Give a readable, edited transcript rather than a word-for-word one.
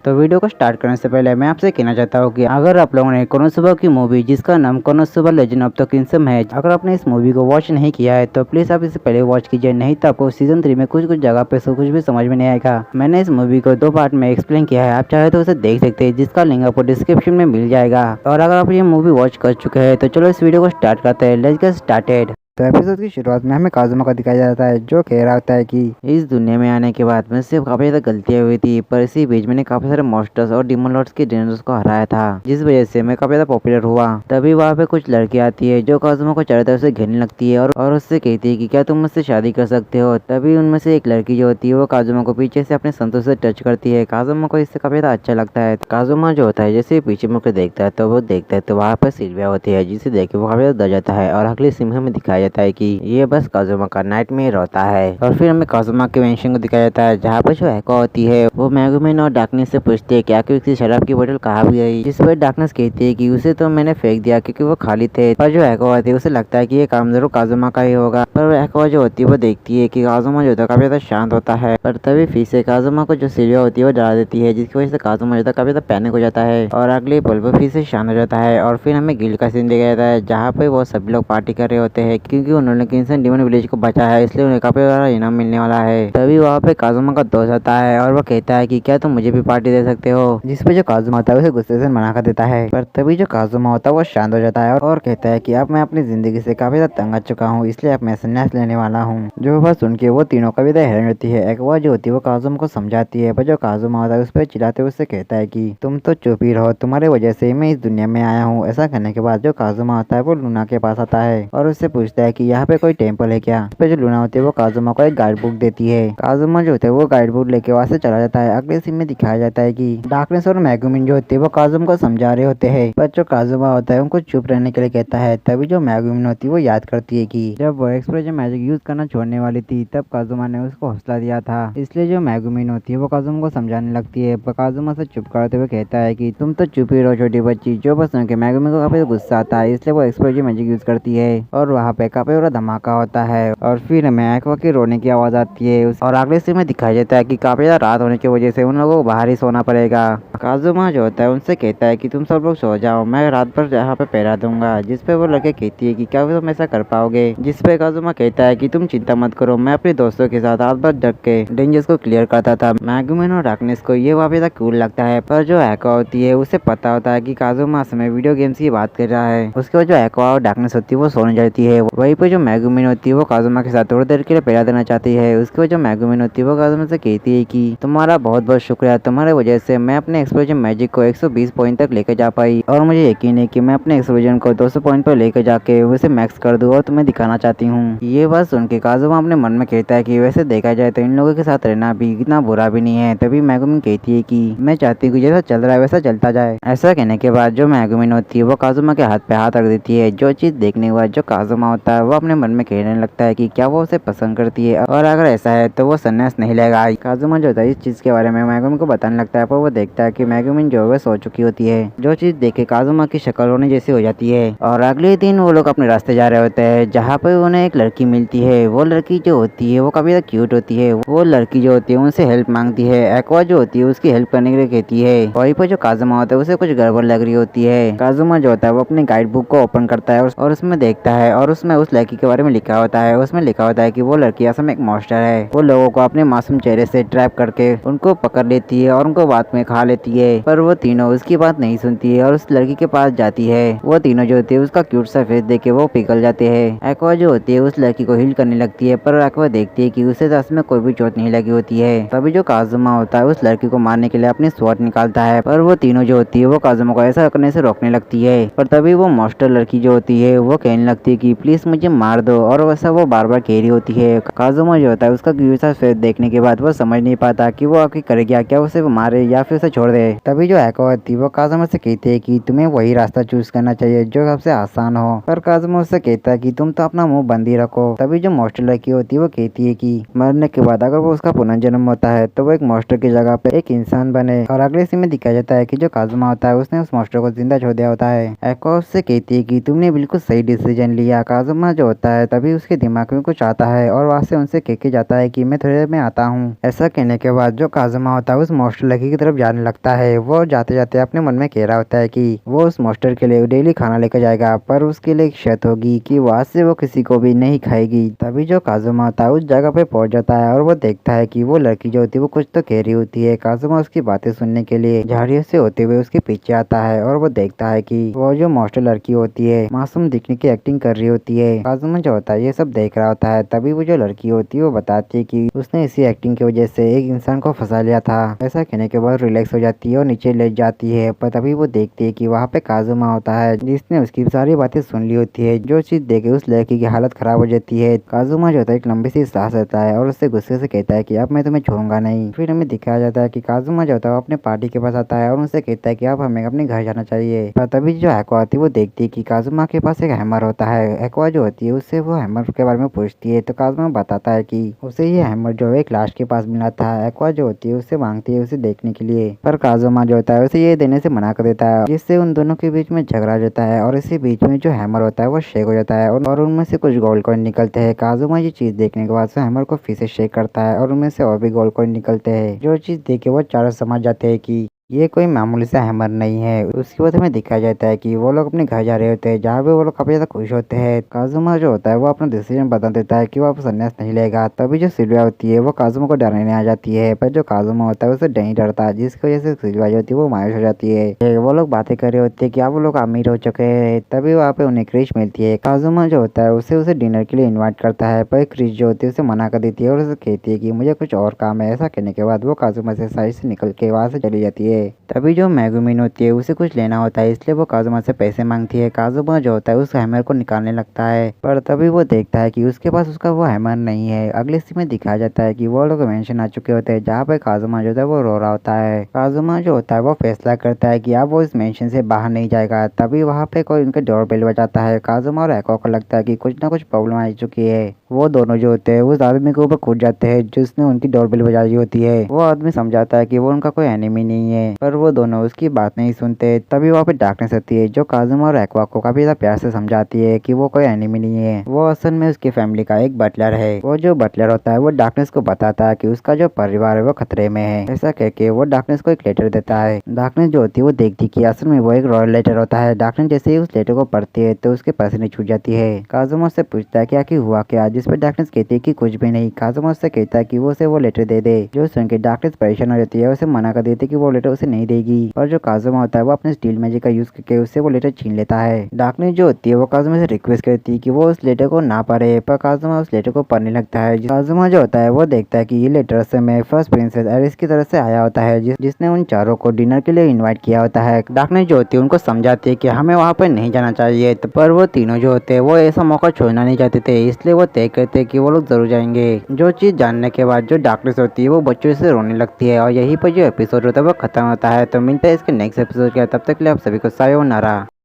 तो वीडियो को स्टार्ट करने से पहले मैं आपसे कहना चाहता हूँ कि अगर आप लोगों ने कोनोसुबा की मूवी जिसका नाम कोनोसुबा लेजेंड ऑफ द किंगडम है, अगर आपने इस मूवी को वॉच नहीं किया है तो प्लीज आप इसे पहले वॉच कीजिए, नहीं तो आपको सीजन 3 में कुछ कुछ जगह पे कुछ भी समझ में नहीं आएगा। मैंने इस मूवी को 2 पार्ट में एक्सप्लेन किया है, आप चाहे तो उसे देख सकते हैं, जिसका लिंक आपको डिस्क्रिप्शन में मिल जाएगा। और अगर आप ये मूवी वॉच कर चुके हैं तो चलो इस वीडियो को स्टार्ट करते हैं। Let's get started. तो एपिसोड की शुरुआत में हमें काजुमा को दिखाया जाता है, जो कह रहा होता है कि इस दुनिया में आने के बाद मुझसे काफी ज्यादा गलतियां हुई थी, पर इसी बीच मैंने काफी सारे मॉन्स्टर्स और डिमन लॉर्ड्स के डिनर्स को हराया था, जिस वजह से मैं काफी ज्यादा पॉपुलर हुआ। तभी वहाँ पे कुछ लड़की आती है जो काजुमा को चारों तरफ से घेरने लगती है और उससे कहती है कि क्या तुम मुझसे शादी कर सकते हो। तभी उनमें से एक लड़की जो होती है वो काजुमा को पीछे से अपने संतूर से टच करती है। काजुमा को इससे काफी ज्यादा अच्छा लगता है। काजुमा जो होता है जैसे पीछे मुड़कर देखता है तो वहाँ पर सिल्विया होती है, जिसे देख के वो काफी ज्यादा डर जाता है। और अगले सीन में दिखाया जाता है कि ये बस काजुमा का नाइटमेयर होता है। और फिर हमें काजुमा के मेंशन को दिखाया जाता है, जहाँ पर जो एक्वा होती है वो मैगुमिन और डार्कनेस से पूछती है कि आखिर उसकी शराब की बोतल कहाँ भी गई, जिस पर डार्कनेस कहती है कि उसे तो मैंने फेंक दिया क्योंकि वो खाली थे। पर जो एक्वा होती है उसे लगता है कि ये काम जरूर काजुमा का ही होगा। पर एक्वा जो होती है वो देखती है कि काजुमा जो होता है काफी ज्यादा शांत होता है। पर तभी फिर से काजुमा को जो सिल्विया होती है वो डरा देती है, जिसकी वजह से काजुमा जो होता है काफी ज्यादा पैनिक हो जाता है और अगले पल पर फिर से शांत हो जाता है। और फिर हमें गिल्ड का सीन दिखाया जाता है, जहाँ पे वो सभी लोग पार्टी कर रहे होते हैं क्योंकि उन्होंने किंगडम डिमन विलेज को बचा है, इसलिए उन्हें काफी ज्यादा इनाम मिलने वाला है। तभी वहाँ पे काजुमा का दोस्त आता है और वो कहता है कि क्या तुम मुझे भी पार्टी दे सकते हो, जिस पे जो काजुमा होता है उसे गुस्से से मना कर देता है। पर तभी जो काजुमा होता है वो शांत हो जाता है और कहता है कि अब मैं अपनी जिंदगी से काफी ज्यादा तंग आ चुका हूँ, इसलिए अब मैं संन्यास लेने वाला हूँ। जो बात सुन के वो तीनों काफी ज्यादा हैरान होती है। एक्वा जो होती है वो काजुमा को समझाती है, पर जो काजुमा होता है उस पर चिल्लाते हुए उससे कहता है कि तुम तो चुप ही रहो, तुम्हारे वजह से मैं इस दुनिया में आया हूँ। ऐसा करने के बाद जो काजुमा होता है वो लूना के पास आता है और उससे पूछता है कि यहाँ पे कोई टेम्पल है क्या। इस पे जो लूना होती है वो काजुमा को एक गाइड बुक देती है। काजुमा जो होता है वो गाइड बुक लेके वहाँ से चला जाता है। अगले सीन में दिखाया जाता है कि डार्कनेस और मैगुमिन जो होते हैं वो काजुमा को समझा रहे होते हैं, पर जो काजुमा होता है उनको चुप रहने के लिए कहता है। तभी जो मैगुमिन होती है वो याद करती है कि जब वो एक्सप्लोजन मैजिक यूज करना छोड़ने वाली थी तब काजुमा ने उसको हौसला दिया था, इसलिए जो मैगुमिन होती है वो काजुमा को समझाने लगती है। पर काजुमा से चुप करते हुए कहता है कि तुम तो चुप ही रहो छोटी बच्ची। जो बस सुन के मैगुमिन को काफी गुस्सा आता है, इसलिए वो एक्सप्लोजन मैजिक यूज करती है और वहाँ पे काफी बड़ा धमाका होता है। और फिर हमें एक्वा के रोने की आवाज आती है और अगले सीन में दिखाया जाता है कि काफी ज्यादा रात होने की वजह से उन लोगों को बाहर ही सोना पड़ेगा। काजुमा जो होता है उनसे कहता है कि तुम सब लोग सो जाओ, मैं रात भर यहाँ पे पहरा दूंगा, जिस पे वो लड़के कहती है कि क्या तुम ऐसा कर पाओगे, जिस पे काजुमा कहता है कि तुम चिंता मत करो, मैं अपने दोस्तों के साथ रात भर जग के डेंजर्स को क्लियर करता था। मैगुमिन और डार्कनेस को ये वापस कूल लगता है, पर जो एक्वा होती है उसे पता होता है कि काजुमा समय वीडियो गेम्स की बात कर रहा है। उसके बाद जो एक्वा और डार्कनेस होती है वो सोने जाती है। वहीं पे जो मैगुमिन होती है वो काजुमा के साथ थोड़ी देर के लिए पहरा देना चाहती है। उसके बाद जो मैगुमिन होती है वो काजुमा से कहती है कि तुम्हारा बहुत बहुत शुक्रिया, तुम्हारे वजह से मैं अपने एक्सप्लोजन मैजिक को 120 पॉइंट तक लेकर जा पाई और मुझे यकीन है कि मैं अपने एक्सप्लोजन को 200 पॉइंट पर लेकर जाके उसे मैक्स कर दूं और तुम्हें दिखाना चाहती हूँ। ये बात सुन के काजुमा अपने मन में कहता है कि वैसे देखा जाए तो इन लोगों के साथ रहना भी इतना बुरा भी नहीं है। तभी मैगुमिन कहती है कि मैं चाहती हूँ जैसा चल रहा है वैसा चलता जाए। ऐसा कहने के बाद जो मैगुमिन होती है वो काजुमा के हाथ पे हाथ रख देती है। जो चीज देखने के बाद जो काजुमा होता है वो अपने मन में कहने लगता है कि क्या वो उसे पसंद करती है और अगर ऐसा है तो वो संन्यास नहीं लेगा। काजुमा जो होता है इस चीज के बारे में मैगुमिन को बताने लगता है, पर वो देखता है कि मैगुमिन जो है सो चुकी होती है। जो चीज देखे काजुमा की शक्ल रोने जैसी हो जाती है और अगले दिन वो लोग अपने रास्ते जा रहे होते हैं, जहाँ पे उन्हें एक लड़की मिलती है। वो लड़की जो होती है वो काफी ज्यादा क्यूट होती है। वो लड़की जो होती है उनसे हेल्प मांगती है। एक्वा जो होती है उसकी हेल्प करने के लिए कहती है। वहीं पर जो काजुमा होता है उसे कुछ गड़बड़ लग रही होती है। काजुमा जो होता है वो अपनी गाइड बुक को ओपन करता है और उसमें देखता है और उसमें उस लड़की के बारे में लिखा होता है। उसमें लिखा होता है कि वो लड़की असल में एक मॉन्स्टर है। वो लोगों को अपने मासूम चेहरे से ट्रैप करके उनको पकड़ लेती है और उनको बाद में खा लेती है। पर वो तीनों उसकी बात नहीं सुनती है और उस लड़की के पास जाती है। वो तीनों जो होती है उसका क्यूट सा फेस देख के वो पिघल जाते हैं। एक्वा जो होती है उस लड़की को हील करने लगती है, पर एक्वा देखती है कि उसे दस में कोई भी चोट नहीं लगी होती है। तभी जो काजुमा होता है उस लड़की को मारने के लिए अपनी स्वॉर्ड निकालता है, पर वो तीनों जो होती है वो काजुमा को ऐसा करने से रोकने लगती है। पर तभी वो मॉन्स्टर लड़की जो होती है वो कहने लगती है कि प्लीज मुझे मार दो, और वैसा वो बार बार कह रही होती है। काजुमा जो होता है उसका क्यूट सा फेस देखने के बाद वो समझ नहीं पाता कि वो आखिर करे क्या उसे मारे या फिर उसे छोड़ दे। तभी जो एक्वा होती है वो काजुमा से कहती है कि तुम्हें वही रास्ता चूज करना चाहिए जो सबसे आसान हो, पर काजुमा उससे कहता है कि तुम तो अपना मुंह बंद ही रखो। तभी जो मॉन्स्टर लड़की होती है वो कहती है कि मरने के बाद अगर वो उसका पुनर्जन्म होता है तो वो एक मॉन्स्टर की जगह पे एक इंसान बने। और अगले सीन में दिखाया जाता है कि जो काजुमा होता है उसने उस मॉन्स्टर को जिंदा छोड़ दिया होता है। एक्वा उससे कहती है कि तुमने बिल्कुल सही डिसीजन लिया। काजुमा काजुमा जो होता है तभी उसके दिमाग में कुछ आता है और वहाँ से उनसे कह के जाता है कि मैं थोड़ी देर में आता हूँ। ऐसा कहने के बाद जो काजुमा होता है उस मॉन्स्टर लड़की की तरफ जाने लगता है। वो जाते जाते अपने मन में कह रहा होता है कि वो उस मॉन्स्टर के लिए डेली खाना लेकर जाएगा, पर उसके लिए एक शर्त होगी कि वहाँ से वो किसी को भी नहीं खाएगी। तभी जो काजुमा होता है उस जगह पे पहुंच जाता है और वो देखता है कि वो लड़की जो होती है वो कुछ तो कह रही होती है। काजुमा उसकी बातें सुनने के लिए झाड़ियों से होते हुए उसके पीछे आता है और वो देखता है कि वो जो मॉन्स्टर लड़की होती है मासूम दिखने की एक्टिंग कर रही होती है। काजुमा जो होता है ये सब देख रहा होता है। तभी वो जो लड़की होती है वो बताती है कि उसने इसी एक्टिंग की वजह से एक इंसान को फंसा लिया था। ऐसा कहने के बाद रिलैक्स हो जाती है और नीचे लेट जाती है। पर तभी वो देखती है कि वहाँ पे काजुमा होता है जिसने उसकी सारी बातें सुन ली होती है। जो चीज देखे उस लड़की की हालत खराब हो जाती है। काजुमा जो होता है एक लंबी सी सांस लेता है और उससे गुस्से से कहता है कि अब मैं तुम्हें छोड़ूंगा नहीं। फिर हमें दिखाया जाता है कि काजुमा जो होता है वो अपने पार्टी के पास आता है और उनसे कहता है कि अब हमें अपने घर जाना चाहिए। पर तभी जो एक्वा आती है वो देखती है कि काजुमा के पास एक हैमर होता है। एक्वा जो होती है उससे वो हैमर के बारे में पूछती है तो काजुमा बताता है कि उसे ये हैमर जो है एक लाश के पास मिला था। एक्वा जो होती है उससे मांगती है उसे देखने के लिए, पर काजुमा जो होता है उसे ये देने से मना कर देता है, जिससे उन दोनों के बीच में झगड़ा जाता है और इसी बीच में जो हैमर होता है वो शेक हो जाता है और उनमें से कुछ गोल्ड कॉइन निकलते हैं। काजुमा ये चीज देखने के बाद से हैमर को फिर से शेक करता है और उनमें से और भी गोल्ड कॉइन निकलते हैं। जो चीज देख के वो चारों समझ जाते हैं कि ये कोई मामूली सा हैमर नहीं है। उसके बाद हमें दिखाया जाता है कि वो लोग अपने घर जा रहे होते हैं जहाँ पे वो लोग काफी ज्यादा खुश होते हैं। काजुमा जो होता है वो अपना डिसीजन बता देता है कि वो अब संन्यास नहीं लेगा। तभी जो सिल्विया होती है वो काजुमा को डराने आ जाती है, पर जो काजुमा होता है उसे नहीं डरता, जिसकी वजह से सिल्विया जो होती है वो मायूस हो जाती है। वो लोग बातें कर रहे होते हैं कि अब वो लोग अमीर हो चुके हैं। तभी वहाँ पे उन्हें क्रिश मिलती है। काजुमा जो होता है उसे डिनर के लिए इन्वाइट करता है, पर क्रिश जो होती है उसे मना कर देती है और उसे कहती है कि मुझे कुछ और काम है। ऐसा कहने के बाद वो काजुमा से साइड से निकल के वहाँ से चली जाती है। तभी जो मेगुमिन होती है उसे कुछ लेना होता है, इसलिए वो काजुमा से पैसे मांगती है। काजुमा जो होता है उस हैमर को निकालने लगता है, पर तभी वो देखता है कि उसके पास उसका वो हैमर नहीं है। अगले सीन में दिखाया जाता है कि वो लोग मेंशन आ चुके होते हैं जहाँ पे काजुमा जो होता है वो रो रहा होता है। काजुमा जो होता है वो फैसला करता है कि अब वो इस मेंशन से बाहर नहीं जाएगा। तभी वहाँ पे कोई उनके डोर बेल बजाता है। काजुमा और एक्वा को लगता है कि कुछ ना कुछ प्रॉब्लम आ चुकी है। वो दोनों जो होते हैं उस आदमी के ऊपर कूद जाते हैं जिसने उनकी डोर बेल बजाई होती है। वो आदमी समझाता है कि वो उनका कोई एनिमी नहीं है, पर वो दोनों उसकी बात नहीं सुनते। तभी वहाँ पे डार्कनेस आती है जो काजुमा और एक्वा को काफी ज्यादा प्यार से समझाती है कि वो कोई एनिमी नहीं है, वो असल में उसकी फैमिली का एक बटलर है। वो जो बटलर होता है वो डार्कनेस को बताता है कि उसका जो परिवार है वो खतरे में है। ऐसा कह के वो डार्कनेस को एक लेटर देता है। डार्कनेस जो होती है वो देखती कि असल में वो एक रॉयल लेटर होता है। डार्कनेस जैसे ही उस लेटर को पढ़ती है तो उसके पसीने छूट जाती है। काजुमा से पूछता है क्या हुआ क्या, जिस पर डार्कनेस कहती है कि कुछ भी नहीं। काजुमा उससे कहता है कि वो उसे वो लेटर दे दे। जो सुन के डार्कनेस परेशान हो जाती है, उसे मना कर देती है कि वो लेटर उसे नहीं देगी। और जो काजुमा होता है वो अपने स्टील मैजिक का यूज करके उससे वो लेटर छीन लेता है। डार्कनेस जो होती है वो काजुमा से रिक्वेस्ट करती है कि वो उस लेटर को ना पढ़े, पर काजुमा उस लेटर को पढ़ने लगता है। काजुमा जो होता है वो देखता है कि ये लेटर से मैं फर्स्ट प्रिंसेस एरिस की तरफ से आया होता है, जिसने उन चारों को डिनर के लिए इन्वाइट किया होता है। डार्कनेस जो होती है उनको समझाती है कि हमें वहाँ पर नहीं जाना चाहिए, पर वो तीनों जो होते हैं वो ऐसा मौका छोड़ना नहीं चाहते थे, इसलिए वो तय करते हैं कि वो लोग जरूर जाएंगे। जो चीज जानने के बाद जो डार्कनेस होती है वो बच्चों से रोने लगती है और यहीं पर जो एपिसोड होता है वो खत्म होता है। तो मिलता है इसके नेक्स्ट एपिसोड के, तब तक के लिए आप सभी को सायोनारा।